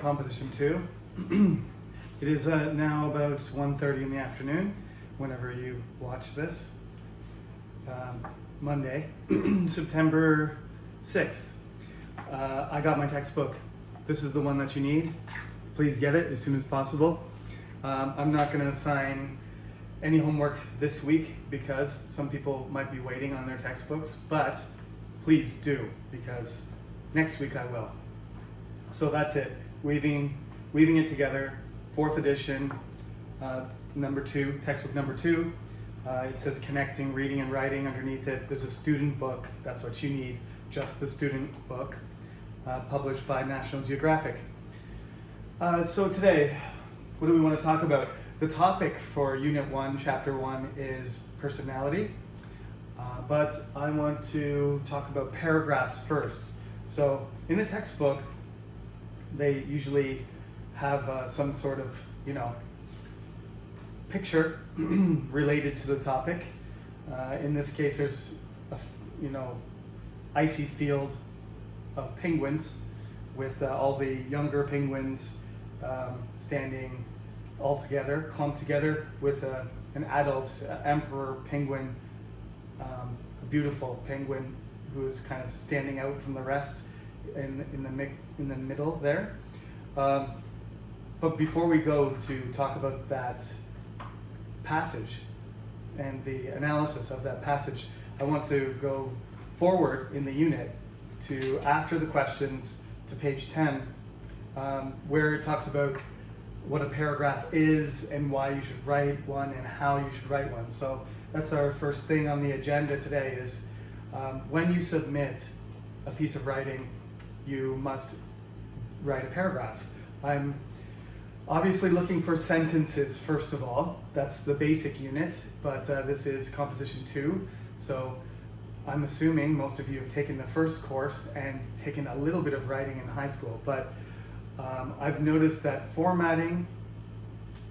Composition 2. It is now about 1:30 in the afternoon, whenever you watch this. Monday, September 6th. I got my textbook. This is the one that you need. Please get it as soon as possible. I'm not going to assign any homework this week because some people might be waiting on their textbooks, but please do, because next week I will. So that's it. Weaving it together. 4th edition, number 2, textbook number 2. It says connecting reading and writing underneath it. There's a student book. That's what you need, just the student book, published by National Geographic. So today, what do we want to talk about? The topic for Unit 1, Chapter 1 is personality, but I want to talk about paragraphs first. So in the textbook, they usually have some sort of, picture related to the topic. In this case, there's a, icy field of penguins with all the younger penguins standing all together, clumped together with an adult emperor penguin, a beautiful penguin who is kind of standing out from the rest in the middle there. But before we go to talk about that passage and the analysis of that passage, I want to go forward in the unit to after the questions to page 10, where it talks about what a paragraph is and why you should write one and how you should write one. So that's our first thing on the agenda today is when you submit a piece of writing, you must write a paragraph. I'm obviously looking for sentences first of all. That's the basic unit, but this is Composition 2. So I'm assuming most of you have taken the first course and taken a little bit of writing in high school, but I've noticed that formatting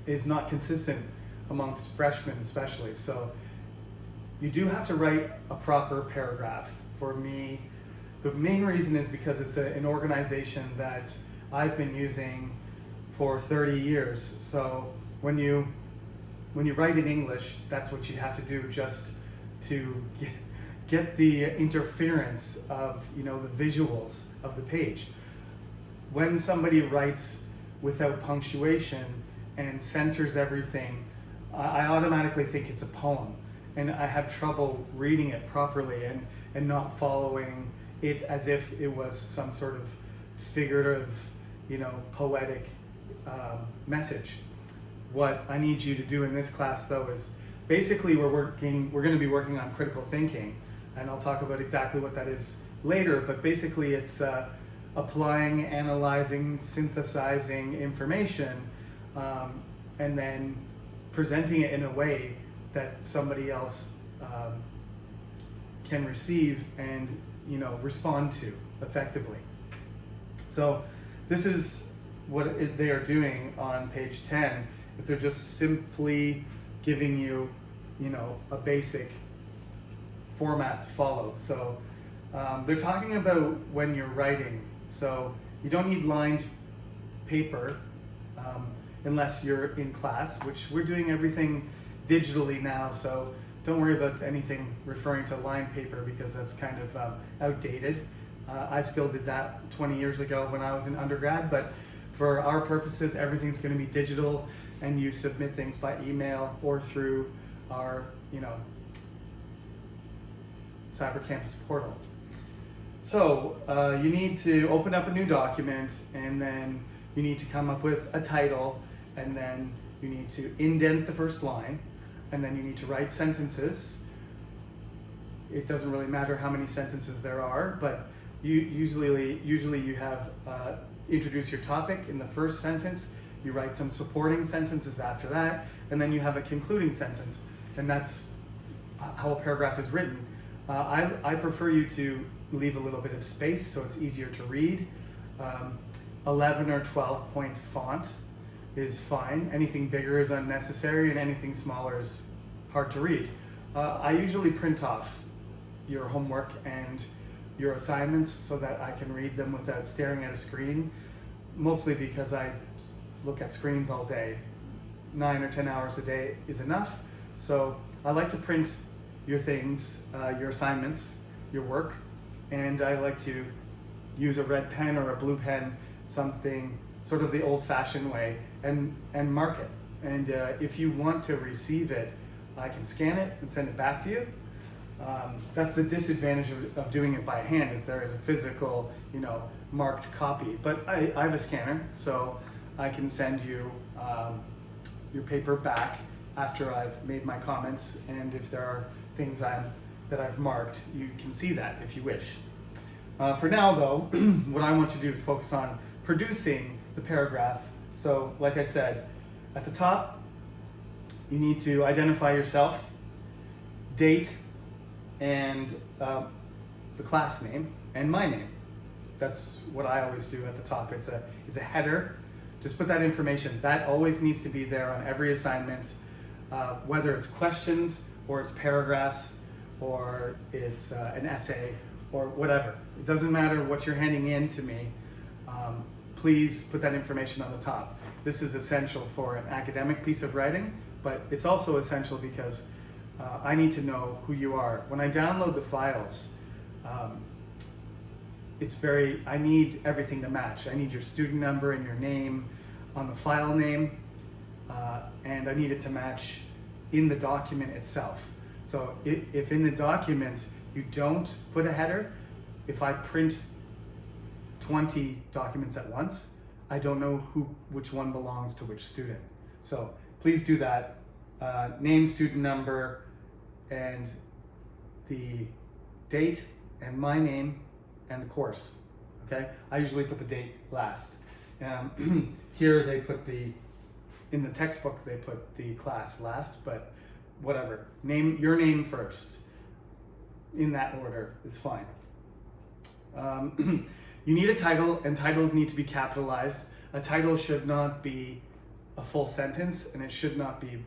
is not consistent amongst freshmen especially. So you do have to write a proper paragraph. For me, the main reason is because it's an organization that I've been using for 30 years. So when you write in English, that's what you have to do just to get the interference of the visuals of the page. When somebody writes without punctuation and centers everything, I automatically think it's a poem, and I have trouble reading it properly and not following it as if it was some sort of figurative, poetic message. What I need you to do in this class, though, is basically we're going to be working on critical thinking, and I'll talk about exactly what that is later. But basically, it's applying, analyzing, synthesizing information, and then presenting it in a way that somebody else can receive and respond to effectively. So this is what they are doing on page 10. They're just simply giving you, a basic format to follow. So they're talking about when you're writing. So you don't need lined paper unless you're in class, which we're doing everything digitally now. So don't worry about anything referring to lined paper because that's kind of outdated. I still did that 20 years ago when I was in undergrad, but for our purposes, everything's going to be digital, and you submit things by email or through our, Cyber Campus portal. So you need to open up a new document, and then you need to come up with a title, and then you need to indent the first line, and then you need to write sentences. It doesn't really matter how many sentences there are, but usually you have introduce your topic in the first sentence, you write some supporting sentences after that, and then you have a concluding sentence, and that's how a paragraph is written. I prefer you to leave a little bit of space so it's easier to read. 11 or 12 point font is fine. Anything bigger is unnecessary, and anything smaller is hard to read. I usually print off your homework and your assignments so that I can read them without staring at a screen. mostly because I look at screens all day. 9 or 10 hours a day is enough. So I like to print your things, your assignments, your work, and I like to use a red pen or a blue pen, something sort of the old-fashioned way, and mark it. And if you want to receive it, I can scan it and send it back to you. That's the disadvantage of doing it by hand, is there is a physical, marked copy. But I have a scanner, so I can send you your paper back after I've made my comments, and if there are things that I've marked, you can see that if you wish. For now, though, what I want to do is focus on producing the paragraph. So, like I said, at the top, you need to identify yourself, date, and the class name, and my name. That's what I always do at the top. It's a header. Just put that information. That always needs to be there on every assignment, whether it's questions or it's paragraphs or it's an essay or whatever. It doesn't matter what you're handing in to me. Please put that information on the top. This is essential for an academic piece of writing, but it's also essential because I need to know who you are. When I download the files, I need everything to match. I need your student number and your name on the file name, and I need it to match in the document itself. So if in the document you don't put a header, if I print 20 documents at once, I don't know which one belongs to which student. So please do that. Name, student number, and the date, and my name, and the course. Okay? I usually put the date last. Here they put in the textbook they put the class last, but whatever. Name your name first. In that order is fine. You need a title, and titles need to be capitalized. A title should not be a full sentence, and it should not be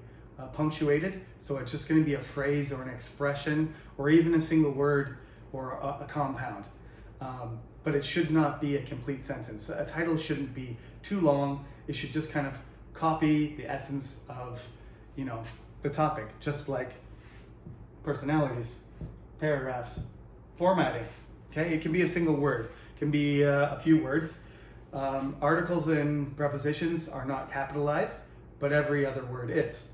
punctuated. So it's just going to be a phrase or an expression or even a single word or a compound. But it should not be a complete sentence. A title shouldn't be too long. It should just kind of copy the essence of, the topic, just like personalities, paragraphs, formatting. Okay, it can be a single word. It can be a few words. Articles and prepositions are not capitalized, but every other word is.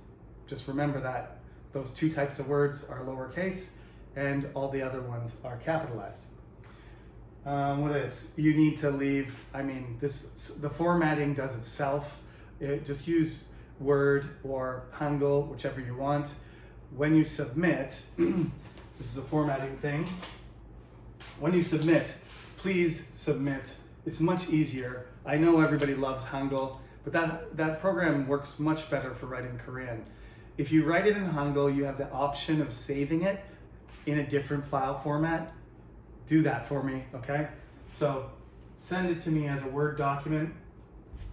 Just remember that those two types of words are lowercase and all the other ones are capitalized. What else? You need to leave, the formatting does itself. Just use Word or Hangul, whichever you want. When you submit, this is a formatting thing. When you submit, please submit. It's much easier. I know everybody loves Hangul, but that program works much better for writing Korean. If you write it in Hangul, you have the option of saving it in a different file format. Do that for me, okay? So send it to me as a Word document,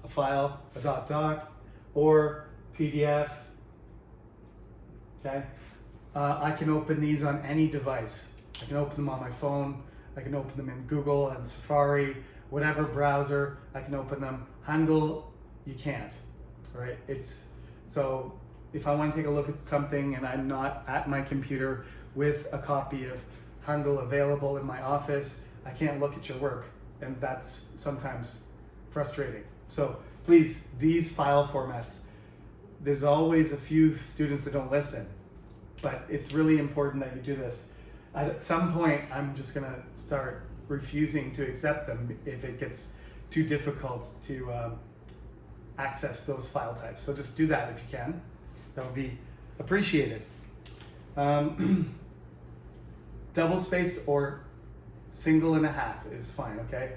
a file, a .doc, or PDF, okay? I can open these on any device. I can open them on my phone. I can open them in Google and Safari, whatever browser, I can open them. Hangul, you can't, right? So if I want to take a look at something and I'm not at my computer with a copy of Hangul available in my office, I can't look at your work, and that's sometimes frustrating. So please, these file formats, there's always a few students that don't listen, but it's really important that you do this. At some point, I'm just gonna start refusing to accept them if it gets too difficult to access those file types. So just do that if you can. That would be appreciated. Double spaced or single and a half is fine, okay?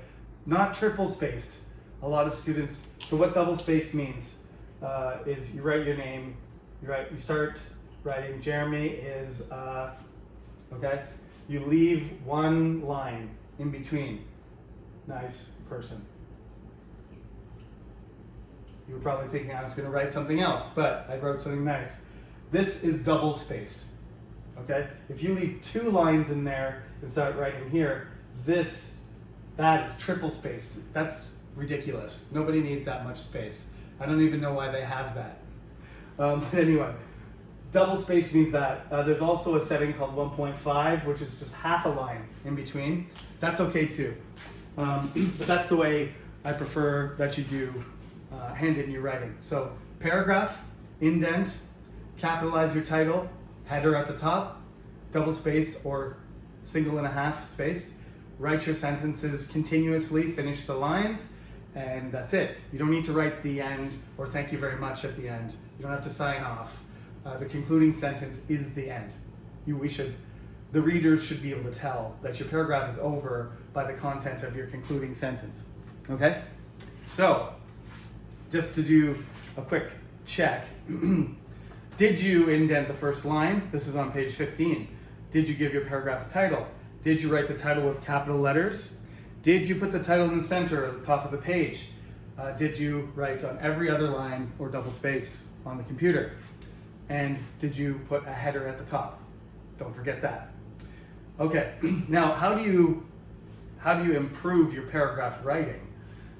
Not triple spaced. A lot of students, so what double spaced means is you write your name, you start writing Jeremy is, okay? You leave one line in between. Nice person. You were probably thinking I was going to write something else, but I wrote something nice. This is double spaced, okay? If you leave 2 lines in there and start writing here, that is triple spaced. That's ridiculous. Nobody needs that much space. I don't even know why they have that. But anyway, double space means that. There's also a setting called 1.5, which is just half a line in between. That's okay too. But that's the way I prefer that you do hand in your writing. So paragraph, indent, capitalize your title, header at the top, double space or single and a half spaced. Write your sentences continuously, finish the lines, and that's it. You don't need to write the end or thank you very much at the end. You don't have to sign off. The concluding sentence is the end. The readers should be able to tell that your paragraph is over by the content of your concluding sentence. Okay? So, just to do a quick check. Did you indent the first line? This is on page 15. Did you give your paragraph a title? Did you write the title with capital letters? Did you put the title in the center at the top of the page? Did you write on every other line or double space on the computer? And did you put a header at the top? Don't forget that. Okay, now how do you improve your paragraph writing?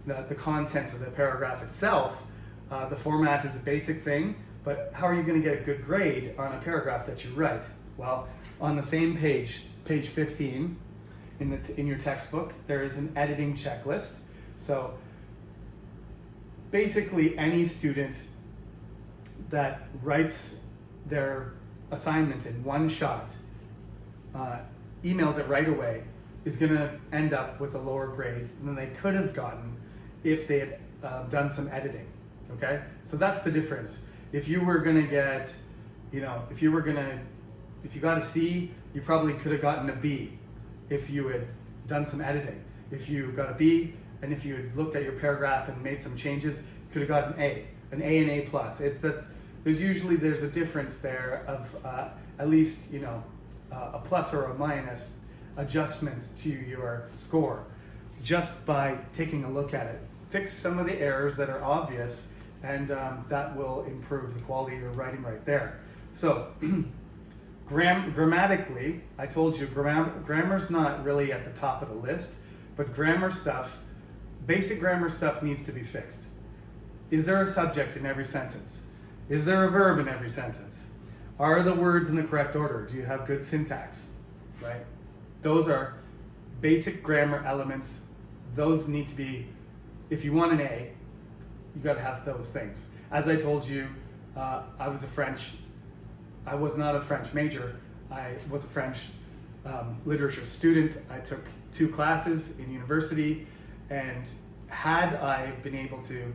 The contents of the paragraph itself, the format is a basic thing, but how are you going to get a good grade on a paragraph that you write? Well, on the same page 15 in your textbook, there is an editing checklist. So basically any student that writes their assignment in one shot, emails it right away, is going to end up with a lower grade than they could have gotten if they had done some editing. Okay, so that's the difference. If you were going to get, if you got a C, you probably could have gotten a B if you had done some editing. If you got a B, and if you had looked at your paragraph and made some changes, you could have got an A and A plus. There's a difference there of at least a plus or a minus adjustment to your score just by taking a look at it. Fix some of the errors that are obvious, and that will improve the quality of your writing right there. So grammatically, I told you grammar's not really at the top of the list, but basic grammar stuff needs to be fixed. Is there a subject in every sentence? Is there a verb in every sentence? Are the words in the correct order? Do you have good syntax? Right? Those are basic grammar elements. Those need to be, if you want an A, you got to have those things. As I told you, I was not a French major. I was a French literature student. I took 2 classes in university, and had I been able to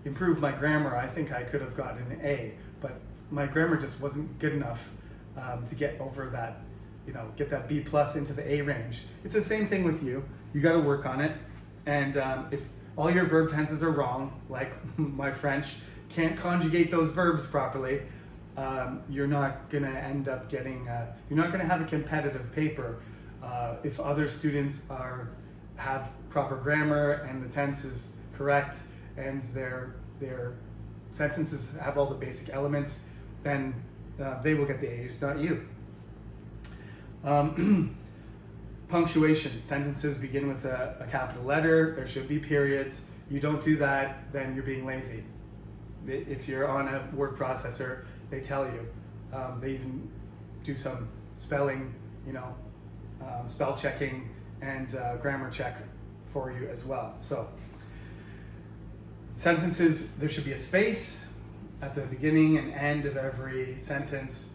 improve my grammar, I think I could have gotten an A, but my grammar just wasn't good enough to get over that, get that B plus into the A range. It's the same thing with you. You got to work on it, and if all your verb tenses are wrong, like my French can't conjugate those verbs properly, you're not going to end up getting, you're not going to have a competitive paper if other students have proper grammar and the tense is correct and their sentences have all the basic elements, then they will get the A's, not you. Punctuation. Sentences begin with a capital letter. There should be periods. You don't do that, then you're being lazy. If you're on a word processor, they tell you. They even do some spelling, spell checking and grammar check for you as well. So sentences, there should be a space at the beginning and end of every sentence.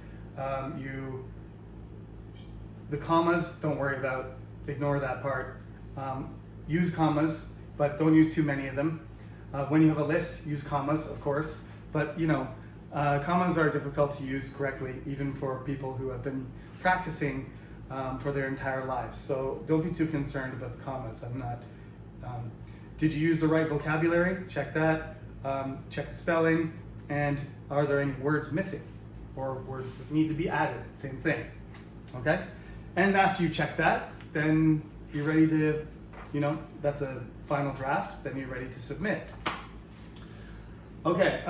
The commas, don't worry about, ignore that part. Use commas, but don't use too many of them. When you have a list, use commas, of course, but commas are difficult to use correctly, even for people who have been practicing for their entire lives. So don't be too concerned about the commas. Did you use the right vocabulary? Check that. Check the spelling. And are there any words missing or words that need to be added? Same thing. Okay? And after you check that, then you're ready to, that's a final draft. Then you're ready to submit. Okay,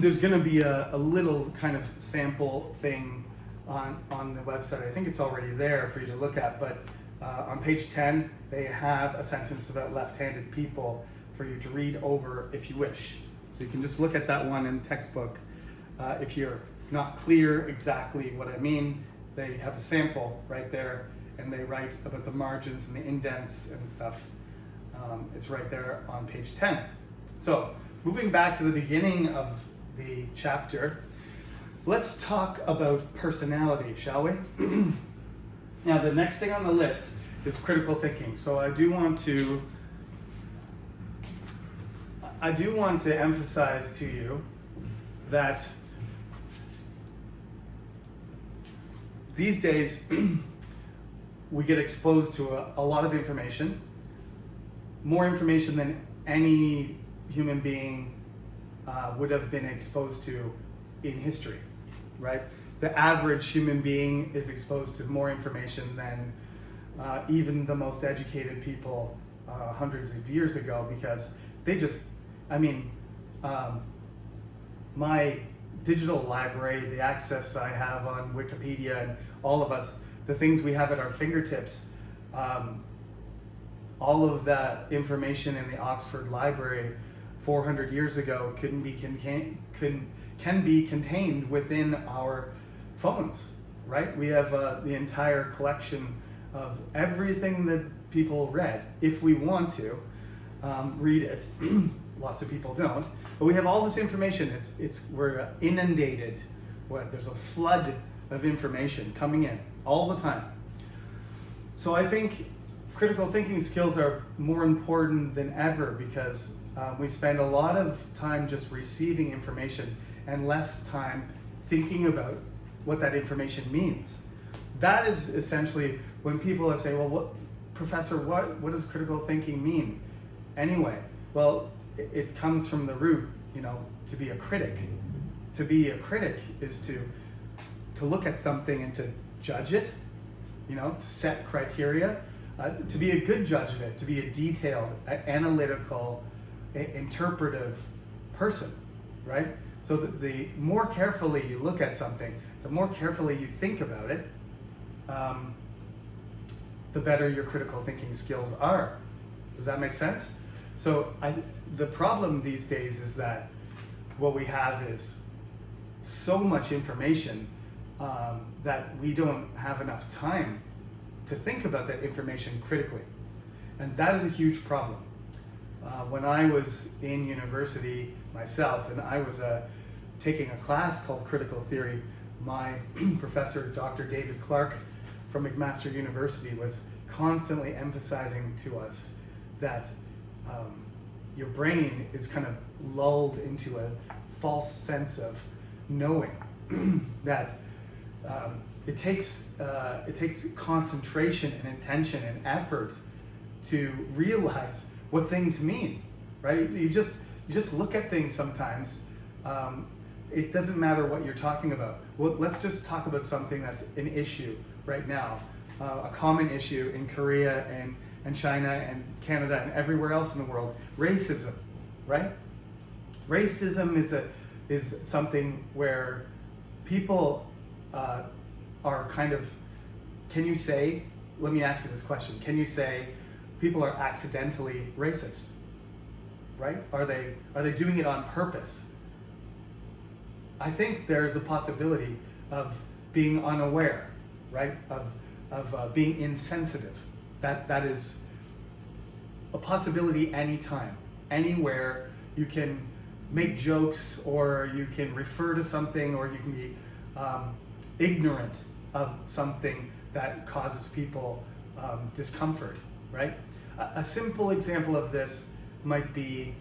there's going to be a little kind of sample thing on the website. I think it's already there for you to look at, but on page 10, they have a sentence about left-handed people for you to read over if you wish. So you can just look at that one in textbook. If you're not clear exactly what I mean, they have a sample right there, and they write about the margins and the indents and stuff. It's right there on page 10. So moving back to the beginning of the chapter, let's talk about personality, shall we? Now, the next thing on the list is critical thinking. So I do want to emphasize to you that these days we get exposed to a lot of information, more information than any human being would have been exposed to in history, right? The average human being is exposed to more information than even the most educated people hundreds of years ago, because they just, my digital library, the access I have on Wikipedia, and all of us, the things we have at our fingertips, all of that information in the Oxford Library 400 years ago can be contained within our phones, right? We have the entire collection of everything that people read, if we want to read it. Lots of people don't, but we have all this information. We're inundated. There's a flood of information coming in all the time. So I think critical thinking skills are more important than ever, because we spend a lot of time just receiving information and less time thinking about what that information means. That is essentially when people are saying, well, Professor, what does critical thinking mean anyway? Well, it comes from the root, to be a critic. To be a critic is to look at something and to judge it, to set criteria, to be a good judge of it, to be a detailed, analytical, interpretive person, right? So the more carefully you look at something, the more carefully you think about it, the better your critical thinking skills are. Does that make sense? So the problem these days is that what we have is so much information that we don't have enough time to think about that information critically. And that is a huge problem. When I was in university myself, and I was taking a class called Critical Theory, my professor, Dr. David Clark from McMaster University, was constantly emphasizing to us that your brain is kind of lulled into a false sense of knowing, that it takes concentration and attention and effort to realize what things mean, right? You just look at things sometimes. It doesn't matter what you're talking about. Well, let's just talk about something that's an issue right now, a common issue in Korea and China and Canada and everywhere else in the world: racism, right? Racism is something where people are kind of, let me ask you this question, can you say people are accidentally racist, right? Are they doing it on purpose? I think there's a possibility of being unaware, right? Of being insensitive. That is a possibility anytime, anywhere. You can make jokes, or you can refer to something, or you can be ignorant of something that causes people discomfort, right? A simple example of this might be,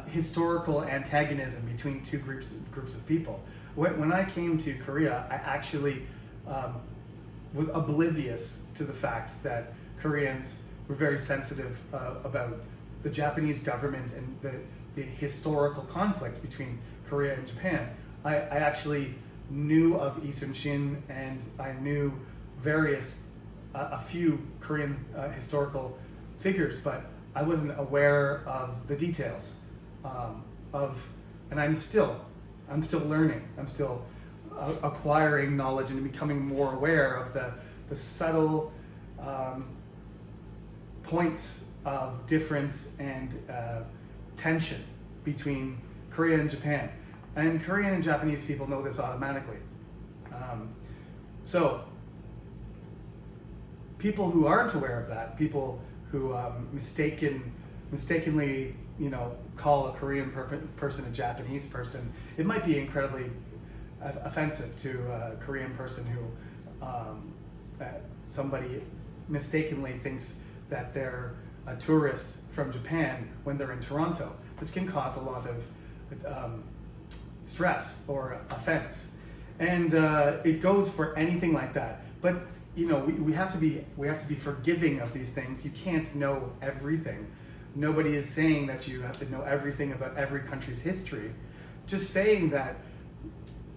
historical antagonism between two groups of people. When I came to Korea, I actually was oblivious to the fact that Koreans were very sensitive about the Japanese government and the historical conflict between Korea and Japan. I actually knew of Lee Sun-shin, and I knew a few Korean historical figures, but I wasn't aware of the details and I'm still learning. I'm still acquiring knowledge and becoming more aware of the subtle points of difference and tension between Korea and Japan. And Korean and Japanese people know this automatically. So people who aren't aware of that, people who mistakenly, call a Korean person a Japanese person, it might be incredibly offensive to a Korean person who somebody mistakenly thinks that they're a tourist from Japan when they're in Toronto. This can cause a lot of stress or offense, and it goes for anything like that. But we have to be forgiving of these things. You can't know everything. Nobody is saying that you have to know everything about every country's history. Just saying that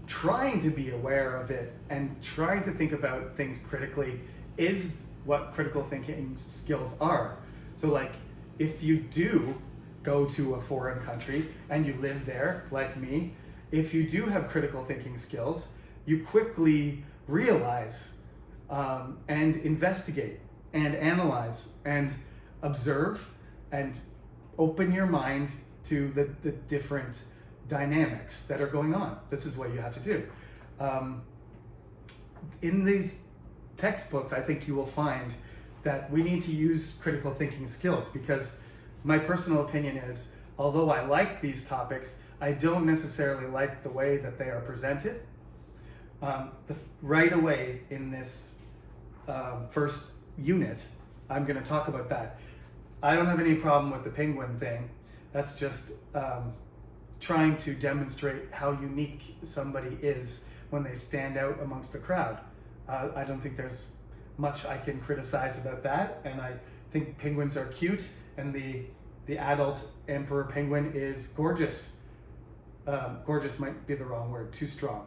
trying to be aware of it and trying to think about things critically is what critical thinking skills are. So like, if you do go to a foreign country and you live there, like me, if you do have critical thinking skills, you quickly realize and investigate and analyze and observe and open your mind to the different dynamics that are going on. This is what you have to do. In these textbooks, I think you will find that we need to use critical thinking skills, because my personal opinion is, although I like these topics, I don't necessarily like the way that they are presented. Right away in this first unit, I'm going to talk about that. I don't have any problem with the penguin thing. That's just trying to demonstrate how unique somebody is when they stand out amongst the crowd. I don't think there's much I can criticize about that, and I think penguins are cute, and the adult emperor penguin is gorgeous. Gorgeous might be the wrong word, too strong.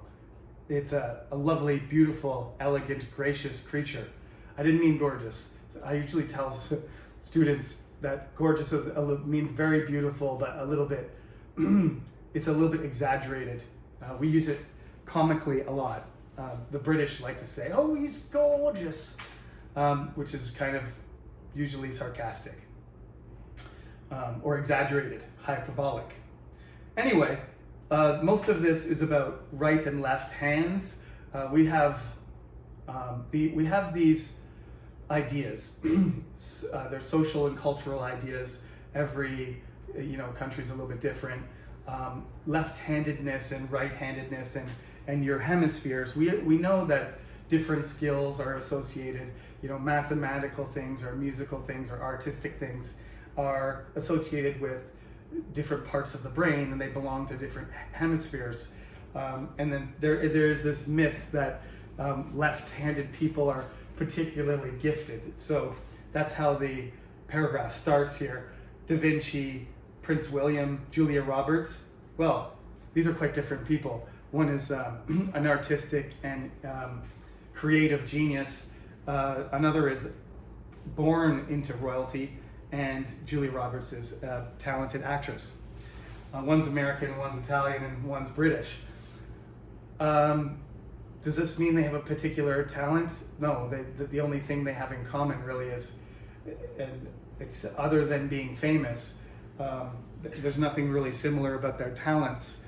It's a lovely, beautiful, elegant, gracious creature. I didn't mean gorgeous. I usually tell students that gorgeous means very beautiful, but a little bit, it's a little bit exaggerated. We use it comically a lot. The British like to say, "Oh, he's gorgeous," which is kind of usually sarcastic or exaggerated, hyperbolic. Anyway, most of this is about right and left hands. We have these ideas. They're social and cultural ideas. Every country's a little bit different. Left-handedness and right-handedness and your hemispheres. We know that different skills are associated. Mathematical things or musical things or artistic things are associated with different parts of the brain, and they belong to different hemispheres. And then there's this myth that left-handed people are particularly gifted. So that's how the paragraph starts here. Da Vinci, Prince William, Julia Roberts. Well, these are quite different people. One is an artistic and creative genius. Another is born into royalty, and Julia Roberts is a talented actress. One's American, one's Italian, and one's British. Does this mean they have a particular talent? No, the only thing they have in common really is, and it's other than being famous, there's nothing really similar about their talents.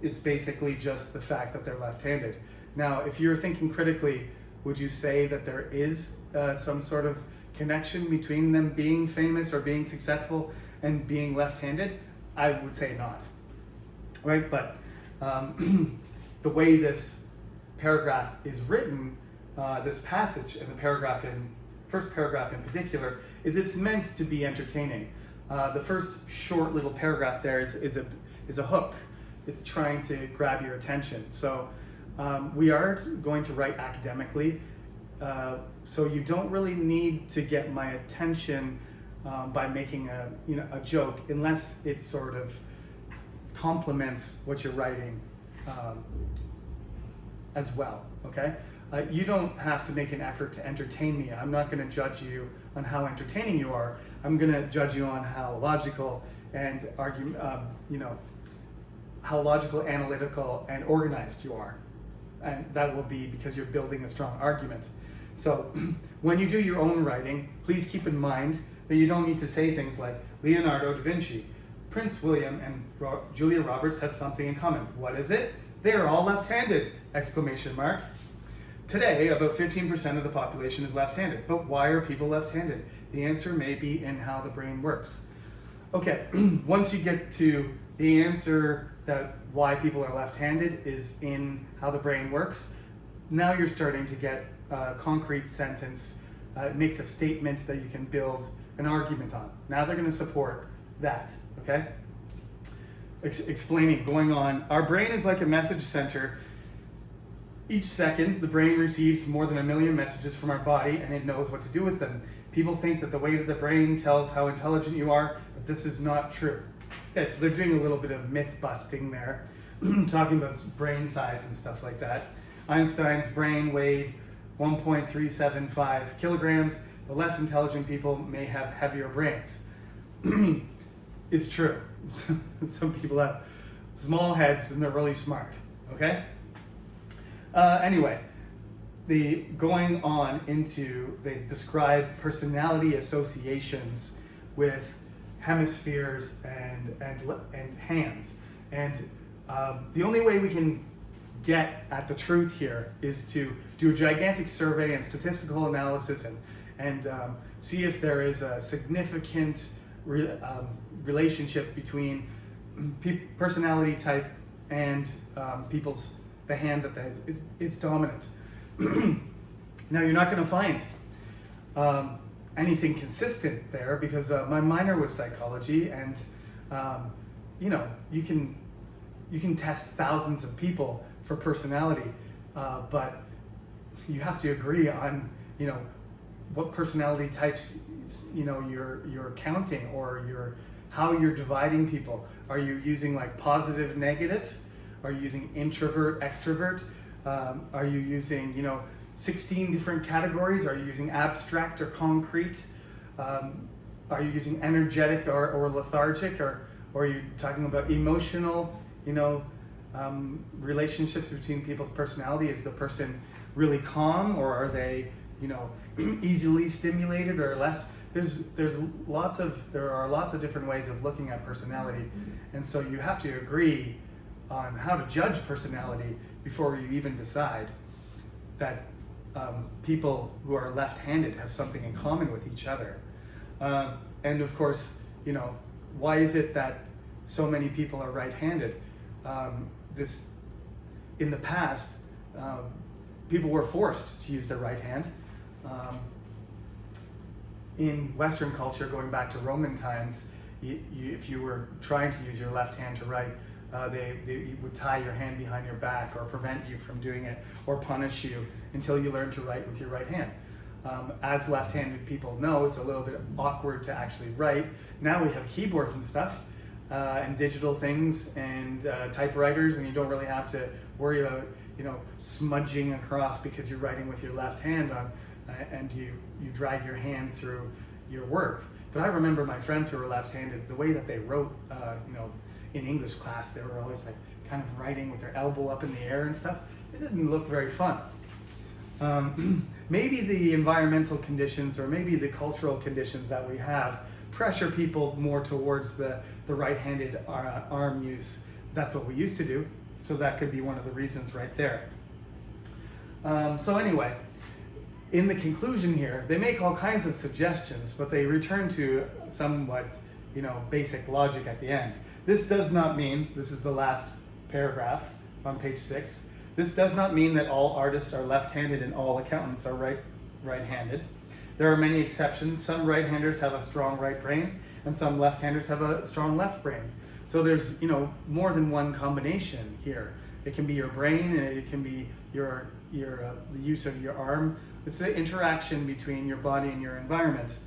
It's basically just the fact that they're left-handed. Now, if you're thinking critically, would you say that there is some sort of connection between them being famous or being successful and being left-handed? I would say not, right? But the way this paragraph is written, this passage and the first paragraph in particular, is it's meant to be entertaining. The first short little paragraph there is a hook. It's trying to grab your attention. So we are going to write academically, so you don't really need to get my attention by making a joke, unless it sort of complements what you're writing as well. Okay, you don't have to make an effort to entertain me. I'm not going to judge you on how entertaining you are. I'm going to judge you on how logical and how logical, analytical, and organized you are. And that will be because you're building a strong argument. So when you do your own writing, please keep in mind that you don't need to say things like Leonardo da Vinci, Prince William, and Julia Roberts have something in common. What is it? They are all left-handed! Exclamation mark. Today, about 15% of the population is left-handed. But why are people left-handed? The answer may be in how the brain works. Okay, once you get to the answer that why people are left-handed is in how the brain works, now you're starting to get a concrete sentence, makes a statement that you can build an argument on. Now they're going to support that, okay? Explaining, going on. Our brain is like a message center. Each second, the brain receives more than 1 million messages from our body, and it knows what to do with them. People think that the weight of the brain tells how intelligent you are, but this is not true. Okay, so they're doing a little bit of myth busting there, talking about brain size and stuff like that. Einstein's brain weighed 1.375 kilograms, but less intelligent people may have heavier brains. It's true. Some people have small heads and they're really smart, okay? Anyway, they describe personality associations with hemispheres and hands. And the only way we can get at the truth here is to do a gigantic survey and statistical analysis and see if there is a significant relationship between personality type and the hand that is dominant. Now you're not going to find anything consistent there because my minor was psychology, and you can test thousands of people for personality, but you have to agree on what personality types you're counting, or how you're dividing people. Are you using like positive, negative? Are you using introvert, extrovert? Are you using 16 different categories? Are you using abstract or concrete? Are you using energetic or lethargic? Or are you talking about emotional, relationships between people's personality? Is the person really calm, or are they, easily stimulated or less? There are lots of different ways of looking at personality, and so you have to agree on how to judge personality before you even decide that people who are left-handed have something in common with each other. And of course, why is it that so many people are right-handed? In the past, people were forced to use their right hand. In Western culture, going back to Roman times, if you were trying to use your left hand to write, they would tie your hand behind your back or prevent you from doing it or punish you until you learn to write with your right hand. As left-handed people know, it's a little bit awkward to actually write. Now we have keyboards and stuff, and digital things and typewriters, and you don't really have to worry about smudging across because you're writing with your left hand on, and you drag your hand through your work. But I remember my friends who were left-handed, the way that they wrote, in English class, they were always like kind of writing with their elbow up in the air and stuff. It didn't look very fun. Maybe the environmental conditions or maybe the cultural conditions that we have pressure people more towards the right-handed arm use. That's what we used to do, so that could be one of the reasons right there. So anyway, in the conclusion here, they make all kinds of suggestions, but they return to somewhat, basic logic at the end. This does not mean, this is the last paragraph on page 6, this does not mean that all artists are left-handed and all accountants are right-handed. There are many exceptions. Some right-handers have a strong right brain, and some left-handers have a strong left brain. So there's, more than one combination here. It can be your brain, and it can be the use of your arm. It's the interaction between your body and your environment.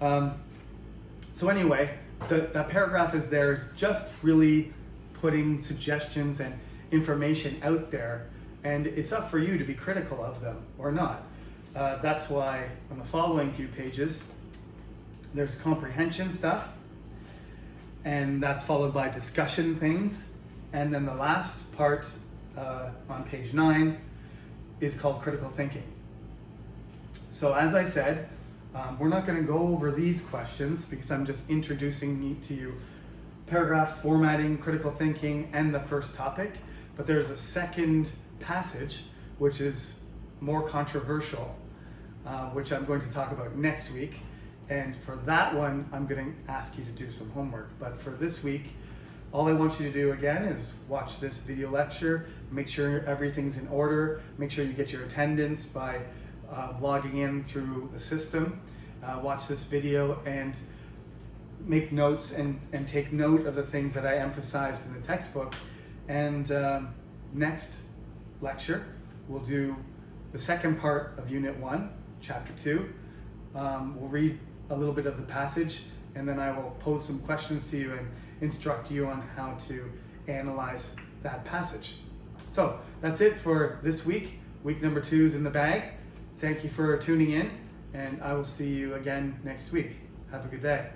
So anyway, that paragraph is there is just really putting suggestions and information out there, and it's up for you to be critical of them or not. That's why on the following few pages, there's comprehension stuff, and that's followed by discussion things. And then the last part on page 9 is called critical thinking. So as I said, we're not going to go over these questions because I'm just introducing to you paragraphs, formatting, critical thinking, and the first topic. But there's a second passage which is more controversial, which I'm going to talk about next week. And for that one, I'm going to ask you to do some homework. But for this week, all I want you to do again is watch this video lecture, make sure everything's in order, make sure you get your attendance by logging in through the system, watch this video and make notes and take note of the things that I emphasized in the textbook. And next lecture, we'll do the second part of Unit 1, Chapter 2. We'll read a little bit of the passage, and then I will pose some questions to you and instruct you on how to analyze that passage. So that's it for this week. Week number 2 is in the bag. Thank you for tuning in, and I will see you again next week. Have a good day.